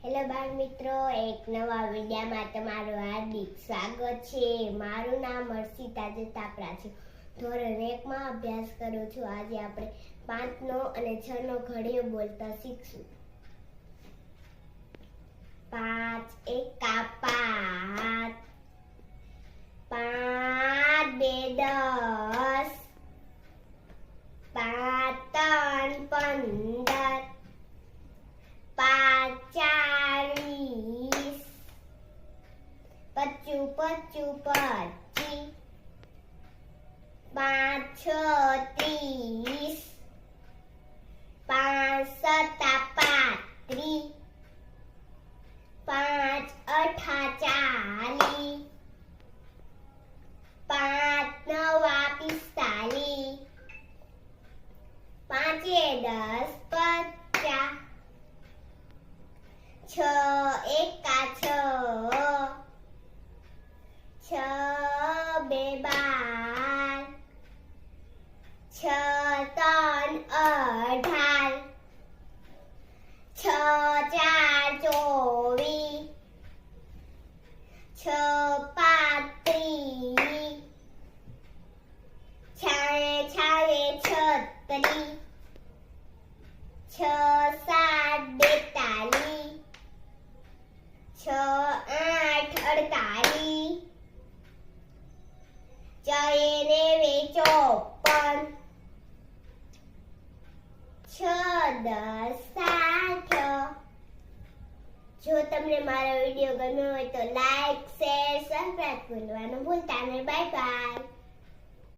Hello બાળ મિત્રો, એક નવા વિડિયામાં તમારું હાર્દિક સ્વાગત છે. મારું નામ હર્ષિતા જતાપરા છે. ધોરણ 1 માં અભ્યાસ કરું છું. આજે આપણે 5 નો અને 6 નો ઘડિયો બોલતા શીખશું. 5 એકા 5, 5 બે 10, 5 ત્રણ 15, 5 ચાર 20, 25 25, 5 છ 30, 5 સત્તા 35, 5 અઠા 40, 5 નવા 45, 5 10 50, 6 એકા 6, 6 બે 12, 6 ત્રણ 18, 6 ચાર 24, 6 પાંચ 30, 6 36, 6 સાત 42, 6 આઠ 48, 4 9 54, 6 10 60. જો તમને મારો વિડિયો ગમ્યો હોય તો લાઈક શેર સબસ્ક્રાઇબ કરવાનું ભૂલતા નહીં. Bye bye.